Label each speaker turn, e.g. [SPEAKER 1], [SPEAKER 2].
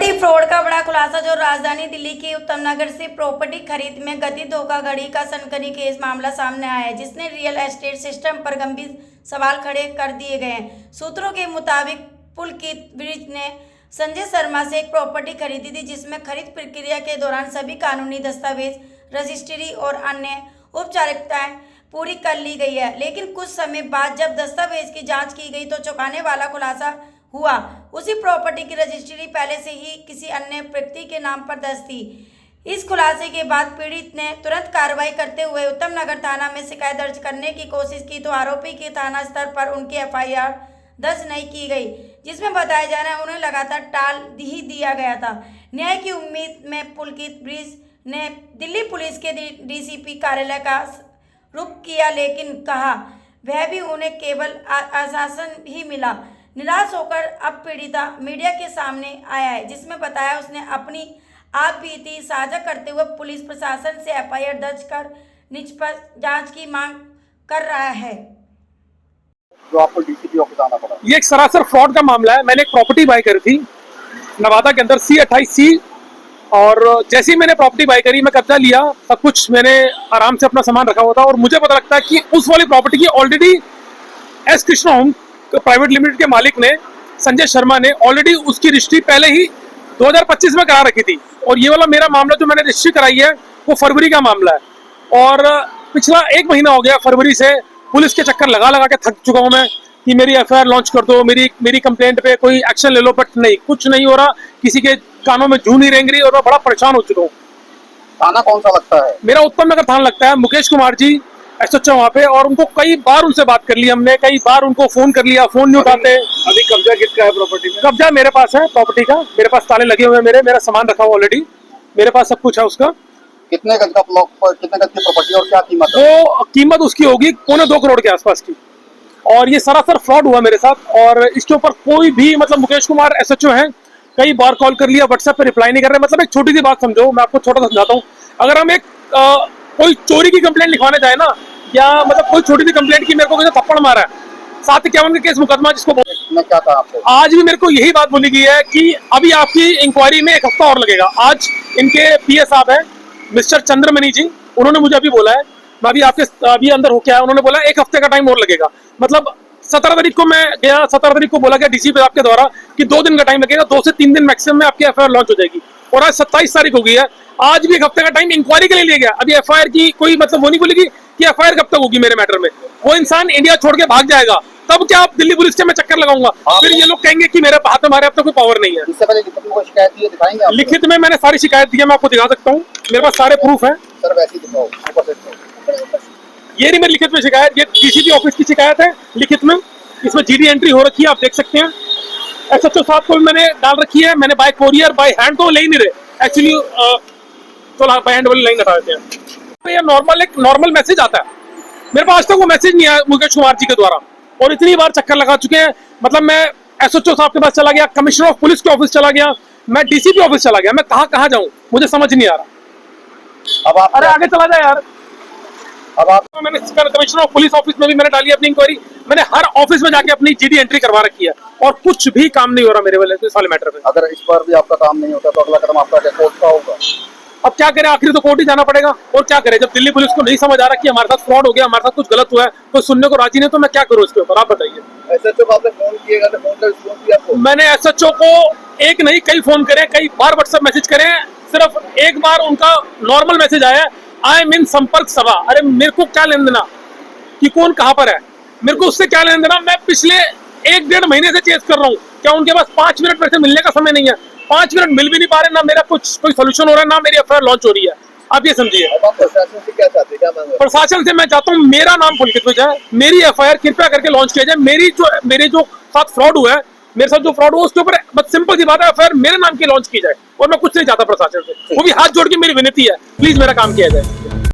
[SPEAKER 1] Property fraud का बड़ा खुलासा। जो राजधानी दिल्ली के उत्तम नगर से प्रॉपर्टी खरीद में कथित धोखाधड़ी का सनसनीखेज मामला सामने आया है, जिसने रियल एस्टेट सिस्टम पर गंभीर सवाल खड़े कर दिए गए हैं। सूत्रों के मुताबिक पुलकित ब्रिज ने संजय शर्मा से एक प्रॉपर्टी खरीदी थी, जिसमें खरीद प्रक्रिया के दौरान सभी कानूनी दस्तावेज, रजिस्ट्री और अन्य औपचारिकताएं पूरी कर ली गई है। लेकिन कुछ समय बाद जब दस्तावेज की जांच की गई तो चौंकाने वाला खुलासा हुआ। उसी प्रॉपर्टी की रजिस्ट्री पहले से ही किसी अन्य व्यक्ति के नाम पर दर्ज थी। इस खुलासे के बाद पीड़ित ने तुरंत कार्रवाई करते हुए उत्तम नगर थाना में शिकायत दर्ज करने की कोशिश की, तो आरोपी के थाना स्तर पर उनकी FIR दर्ज नहीं की गई, जिसमें बताया जा रहा है उन्हें लगातार टाल ही दिया गया था। न्याय की उम्मीद में पुलकित ब्रिज ने दिल्ली पुलिस के DCP कार्यालय का रुख किया, लेकिन कहा वह भी उन्हें केवल आश्वासन ही मिला। निराश होकर अब पीड़िता मीडिया के सामने आया है, जिसमें बताया उसने अपनी आप बीती साझा करते हुए पुलिस प्रशासन से FIR दर्ज कर निष्पक्ष जांच की मांग कर रहा है।
[SPEAKER 2] जो आपको DCP ऑफिस आना पड़ा,
[SPEAKER 3] ये एक सरासर फ्रॉड का मामला है। मैंने एक प्रॉपर्टी बाय करी थी नवादा के अंदर C28C, और जैसे ही मैंने प्रॉपर्टी बाय करी, मैं कब्जा लिया, सब कुछ मैंने आराम से अपना सामान रखा हुआ था, और मुझे पता लगता है कि उस वाली प्रॉपर्टी की already S Krishna home private limited के मालिक ने, संजय शर्मा ने, ऑलरेडी उसकी रजिस्ट्री पहले ही 2025 में करा रखी थी। और ये वाला मेरा मामला जो मैंने रजिस्ट्री कराई है वो फरवरी का मामला है, और पिछला 1 महीना हो गया फरवरी से पुलिस के चक्कर लगा लगा के थक चुका हूं मैं कि मेरी FIR लॉन्च कर दो, मेरी कंप्लेंट पे कोई एक्शन ले लो, बट नहीं, कुछ नहीं हो रहा, किसी के कानों में जूं नहीं रेंग रही, और मैं बड़ा परेशान हो चुका हूँ।
[SPEAKER 2] थाना कौन सा लगता है?
[SPEAKER 3] मेरा उत्तम नगर थाना लगता है। मुकेश कुमार जी SHO वहाँ पे, और उनको कई बार उनसे बात कर ली हमने, कई बार उनको फोन कर लिया, फोन नहीं उठाते।
[SPEAKER 2] अभी कब्जा किसका है प्रॉपर्टी में?
[SPEAKER 3] कब्जा मेरे पास है प्रॉपर्टी का, मेरे पास ताले लगे हुए हैं, मेरा सामान रखा हुआ ऑलरेडी, मेरे पास सब कुछ है उसका।
[SPEAKER 2] कितने गज का प्लॉट पर, कितने गज की प्रॉपर्टी और क्या कीमत है?
[SPEAKER 3] वो कीमत उसकी होगी 2.25 करोड़ के आसपास की, और ये सरासर फ्रॉड हुआ मेरे साथ। और इसके ऊपर कोई भी, मतलब मुकेश कुमार SHO है, कई बार कॉल कर लिया, व्हाट्सएप पे रिप्लाई नहीं कर रहे। मतलब एक छोटी सी बात समझो, मैं आपको छोटा सा समझाता हूँ। अगर हम एक कोई चोरी की कंप्लेंट लिखवाने जाए ना, या मतलब कोई छोटी सी कंप्लेंट की मेरे को किसी थप्पड़ मारा है, 751 का केस मुकदमा जिसको
[SPEAKER 2] मैं क्या कहा आपको?
[SPEAKER 3] आज भी मेरे को यही बात बोली गई है कि अभी आपकी इंक्वायरी में 1 हफ्ता और लगेगा। आज इनके PA साहब है मिस्टर चंद्रमणि जी, उन्होंने मुझे अभी बोला है, मैं अभी अंदर होके आया, उन्होंने बोला 1 हफ्ते का टाइम और लगेगा। मतलब 17 तारीख को मैं गया, 17 तारीख को बोला गया DCP आपके द्वारा कि 2 दिन का टाइम लगेगा, 2 से 3 दिन मैक्सिमम में आपकी FIR लॉन्च हो जाएगी, और आज 27 तारीख हो गई है। आज भी 1 हफ्ते का टाइम इंक्वायरी के लिए लिया गया। अभी FIR की कोई मतलब वो नहीं बोलेगी कि FIR कब तक होगी मेरे मैटर में। वो इंसान इंडिया छोड़ के भाग जाएगा, तब क्या आप दिल्ली पुलिस के मैं चक्कर लगाऊंगा, फिर ये लोग कहेंगे कि मेरे हाथ में हमारे अब तक कोई पावर नहीं है।
[SPEAKER 2] इससे पहले लिखित में शिकायत दी है, दिखाएंगे आप?
[SPEAKER 3] लिखित में मैंने सारी शिकायत दी है, मैं आपको दिखा सकता हूँ, मेरे पास सारे प्रूफ है।
[SPEAKER 2] सर वैसे ही दिखाओ, ऊपर से दिखाओ।
[SPEAKER 3] ये नहीं मेरी लिखित में शिकायत, ये DCP ऑफिस की शिकायत है लिखित में। इसमें GD एंट्री हो रखी है, आप देख सकते हैं। SHO साहब को भी मैंने डाल रखी है, मैंने बाय कोरियर बाय हैंड तो ले ही नहीं रहे एक्चुअली, तो बाय हैंड वाली लाइन हटा देते हैं। ये नॉर्मल मैसेज आता है, मेरे पास आज तक वो मैसेज नहीं आया मुकेश कुमार जी के द्वारा, और इतनी बार चक्कर लगा चुके हैं। मतलब मैं SHO साहब के पास चला गया, कमिश्नर ऑफ पुलिस के ऑफिस चला गया, मैं DCP ऑफिस चला गया, मैं कहाँ जाऊँ, मुझे समझ नहीं आ रहा।
[SPEAKER 2] अब आप
[SPEAKER 3] अरे आगे चला जाए यार।
[SPEAKER 2] अब आप
[SPEAKER 3] मैंने कमिश्नर ऑफ पुलिस ऑफिस में भी मैंने डाली अपनी इंक्वायरी, मैंने हर ऑफिस में जाके अपनी GD एंट्री करवा रखी है, और कुछ भी काम नहीं हो रहा मेरे वाले मैटर में।
[SPEAKER 2] अगर इस पर भी आपका काम नहीं होता तो अगला कदम आपका क्या, कोर्ट का होगा?
[SPEAKER 3] अब क्या करें, आखिर तो कोर्ट ही जाना पड़ेगा, और क्या करें जब दिल्ली पुलिस को नहीं समझ आ रहा कि हमारे साथ फ्रॉड हो गया, हमारे साथ कुछ गलत हुआ है, तो सुनने को राजी नहीं, तो मैं क्या करूँ इसके ऊपर, आप बताइए।
[SPEAKER 2] SHO को आपने फोन किएगा तो फोन कर फोन किया आपको?
[SPEAKER 3] मैंने SHO को एक नहीं कई फोन करे, कई बार व्हाट्सएप मैसेज करे, सिर्फ एक बार उनका नॉर्मल मैसेज आया, आई एम इन संपर्क सभा। अरे मेरे को क्या लेन देना कि कौन कहाँ पर है, मेरे को उससे क्या लेन देना। मैं पिछले 1-1.5 महीने से चेस कर रहा हूँ, क्या उनके पास 5 मिनट मेरे से मिलने का समय नहीं है? 5 मिनट मिल भी नहीं पा रहे, ना मेरा कोई सोल्यूशन हो रहा है, ना मेरी FIR लॉन्च हो रही है। आप ये समझिए।
[SPEAKER 2] अब आप प्रशासन से क्या चाहते हैं, क्या मांग रहे हैं?
[SPEAKER 3] प्रशासन से मैं चाहता हूँ मेरा नाम पुलकित हो जाए, मेरी FIR कृपया करके लॉन्च किया जाए। मेरे जो साथ फ्रॉड हुआ है, मेरे साथ जो फ्रॉड हुआ उसके ऊपर बस सिंपल सी बात है, FIR मेरे नाम की लॉन्च की जाए, और मैं कुछ नहीं चाहता प्रशासन से। वो भी हाथ जोड़ के मेरी विनती है, प्लीज मेरा काम किया जाए।